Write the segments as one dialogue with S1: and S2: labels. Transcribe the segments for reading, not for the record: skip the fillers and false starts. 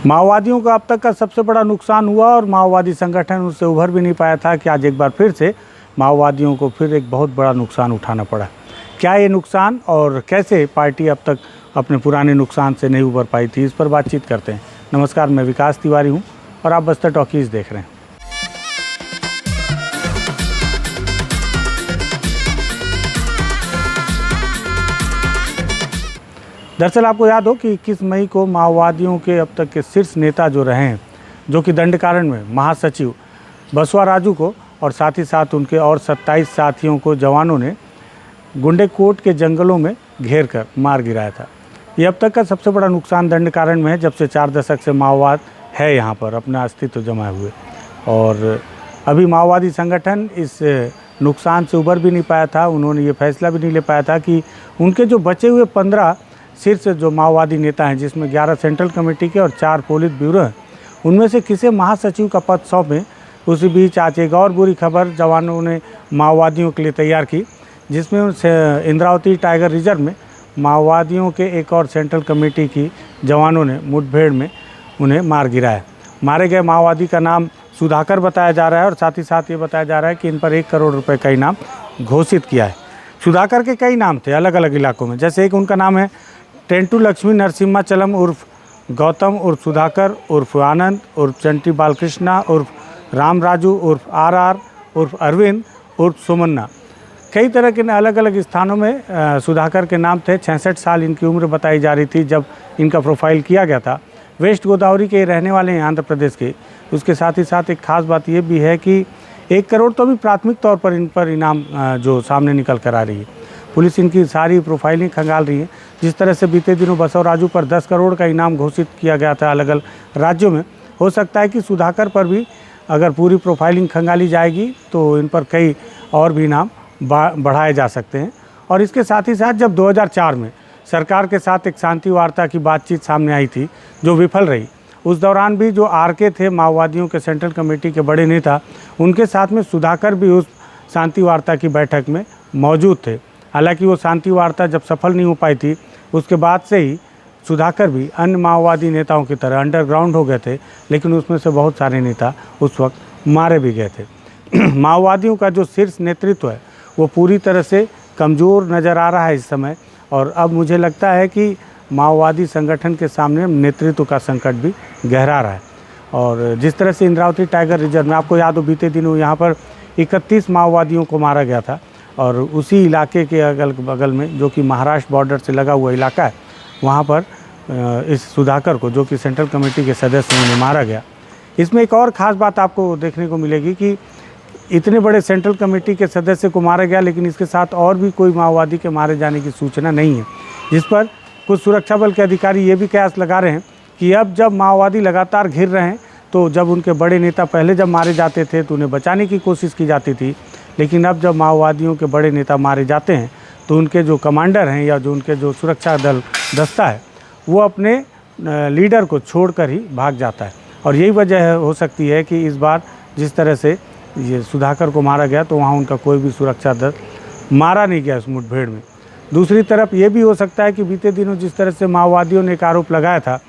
S1: माओवादियों का अब तक का सबसे बड़ा नुकसान हुआ और माओवादी संगठन उससे उभर भी नहीं पाया था कि आज एक बार फिर से माओवादियों को फिर एक बहुत बड़ा नुकसान उठाना पड़ा। क्या ये नुकसान और कैसे पार्टी अब तक अपने पुराने नुकसान से नहीं उभर पाई थी, इस पर बातचीत करते हैं। नमस्कार, मैं विकास तिवारी हूँ और आप बस्तर टॉकीज देख रहे हैं। दरअसल आपको याद हो कि 21 मई को माओवादियों के अब तक के शीर्ष नेता जो रहे हैं, जो कि दंडकारण में महासचिव बसवा राजू को और साथ ही साथ उनके और 27 साथियों को जवानों ने गुंडेकोट के जंगलों में घेर कर मार गिराया था। ये अब तक का सबसे बड़ा नुकसान दंडकारण में है, जब से 4 दशक से माओवाद है यहाँ पर अपना अस्तित्व जमाए हुए। और अभी माओवादी संगठन इस नुकसान से उबर भी नहीं पाया था। उन्होंने ये फैसला भी नहीं ले पाया था कि उनके जो बचे हुए 15 शीर्ष जो माओवादी नेता हैं, जिसमें 11 सेंट्रल कमेटी के और 4 पोलित ब्यूरो हैं, उनमें से किसे महासचिव का पद सौंपें। उसी बीच आज एक और बुरी खबर जवानों ने माओवादियों के लिए तैयार की, जिसमें इंद्रावती टाइगर रिजर्व में माओवादियों के एक और सेंट्रल कमेटी की जवानों ने मुठभेड़ में उन्हें मार गिराया। मारे गए माओवादी का नाम सुधाकर बताया जा रहा है और साथ ही साथ ये बताया जा रहा है कि इन पर 1 करोड़ रुपए का इनाम घोषित किया है। सुधाकर के कई नाम थे अलग अलग इलाकों में, जैसे एक उनका नाम है टेंटू लक्ष्मी नरसिम्हाचलम उर्फ गौतम उर्फ सुधाकर उर्फ आनंद उर्फ चंटी बालकृष्णा उर्फ राम राजू उर्फ आर उर्फ अरविंद उर्फ सुमन्ना। कई तरह के अलग अलग स्थानों में सुधाकर के नाम थे। 66 साल इनकी उम्र बताई जा रही थी जब इनका प्रोफाइल किया गया था। वेस्ट गोदावरी के रहने वाले हैं, आंध्र प्रदेश के। उसके साथ ही साथ एक खास बात ये भी है कि 1 करोड़ तो अभी प्राथमिक तौर पर इन पर इनाम जो सामने निकल कर आ रही है। पुलिस इनकी सारी प्रोफाइलिंग खंगाल रही है। जिस तरह से बीते दिनों बसव राजू पर 10 करोड़ का इनाम घोषित किया गया था अलग अलग राज्यों में, हो सकता है कि सुधाकर पर भी अगर पूरी प्रोफाइलिंग खंगाली जाएगी तो इन पर कई और भी इनाम बढ़ाए जा सकते हैं। और इसके साथ ही साथ जब 2004 में सरकार के साथ एक शांति वार्ता की बातचीत सामने आई थी जो विफल रही, उस दौरान भी जो आरके थे माओवादियों के सेंट्रल कमेटी के बड़े नेता, उनके साथ में सुधाकर भी उस शांति वार्ता की बैठक में मौजूद थे। हालांकि वो शांति वार्ता जब सफल नहीं हो पाई थी, उसके बाद से ही सुधाकर भी अन्य माओवादी नेताओं की तरह अंडरग्राउंड हो गए थे, लेकिन उसमें से बहुत सारे नेता उस वक्त मारे भी गए थे। माओवादियों का जो शीर्ष नेतृत्व है वो पूरी तरह से कमज़ोर नज़र आ रहा है इस समय। और अब मुझे लगता है कि माओवादी संगठन के सामने नेतृत्व का संकट भी गहरा रहा है। और जिस तरह से इंद्रावती टाइगर रिजर्व में आपको याद हो, बीते दिनों यहाँ पर 31 माओवादियों को मारा गया था और उसी इलाके के अगल बगल में, जो कि महाराष्ट्र बॉर्डर से लगा हुआ इलाका है, वहाँ पर इस सुधाकर को, जो कि सेंट्रल कमेटी के सदस्य हैं, उन्हें मारा गया। इसमें एक और ख़ास बात आपको देखने को मिलेगी कि इतने बड़े सेंट्रल कमेटी के सदस्य को मारा गया, लेकिन इसके साथ और भी कोई माओवादी के मारे जाने की सूचना नहीं है, जिस पर कुछ सुरक्षा बल के अधिकारी ये भी कयास लगा रहे हैं कि अब जब माओवादी लगातार घिर रहे हैं, तो जब उनके बड़े नेता पहले जब मारे जाते थे तो उन्हें बचाने की कोशिश की जाती थी, लेकिन अब जब माओवादियों के बड़े नेता मारे जाते हैं तो उनके जो कमांडर हैं या जो उनके जो सुरक्षा दल दस्ता है, वो अपने लीडर को छोड़कर ही भाग जाता है। और यही वजह हो सकती है कि इस बार जिस तरह से ये सुधाकर को मारा गया तो वहाँ उनका कोई भी सुरक्षा दल मारा नहीं गया उस मुठभेड़ में। दूसरी तरफ ये भी हो सकता है कि बीते दिनों जिस तरह से माओवादियों ने एक आरोप लगाया था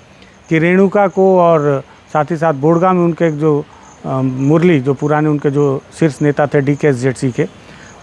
S1: कि रेणुका को और साथ ही साथ बोड़गा में उनके एक जो मुरली, जो पुराने उनके जो शीर्ष नेता थे DKSZC के,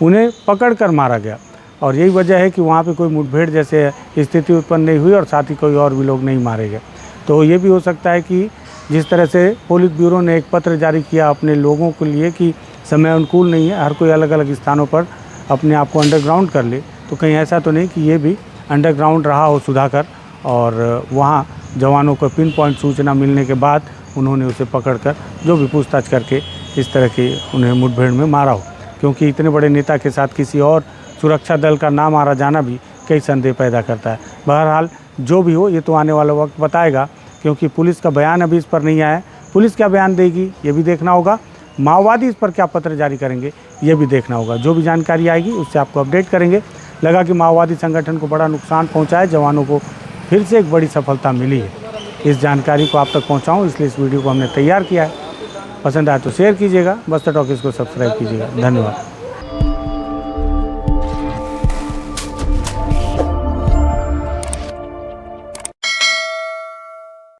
S1: उन्हें पकड़कर मारा गया। और यही वजह है कि वहाँ पे कोई मुठभेड़ जैसे स्थिति उत्पन्न नहीं हुई और साथ ही कोई और भी लोग नहीं मारे गए। तो ये भी हो सकता है कि जिस तरह से पोलित ब्यूरो ने एक पत्र जारी किया अपने लोगों के लिए कि समय अनुकूल नहीं है, हर कोई अलग अलग स्थानों पर अपने आप को अंडरग्राउंड कर ले, तो कहीं ऐसा तो नहीं कि ये भी अंडरग्राउंड रहा हो सुधाकर और वहाँ जवानों को पिन पॉइंट सूचना मिलने के बाद उन्होंने उसे पकड़कर जो भी पूछताछ करके इस तरह की उन्हें मुठभेड़ में मारा हो। क्योंकि इतने बड़े नेता के साथ किसी और सुरक्षा दल का ना मारा जाना भी कई संदेह पैदा करता है। बहरहाल जो भी हो, ये तो आने वाला वक्त बताएगा, क्योंकि पुलिस का बयान अभी इस पर नहीं आया है। पुलिस क्या बयान देगी ये भी देखना होगा, माओवादी इस पर क्या पत्र जारी करेंगे ये भी देखना होगा। जो भी जानकारी आएगी उससे आपको अपडेट करेंगे। लगा कि माओवादी संगठन को बड़ा नुकसान पहुँचा है, जवानों को फिर से एक बड़ी सफलता मिली है। इस जानकारी को आप तक पहुंचाऊं, इसलिए इस वीडियो को हमने तैयार किया है। पसंद आए तो शेयर कीजिएगा, बस्तर टॉकीज को सब्सक्राइब कीजिएगा। धन्यवाद।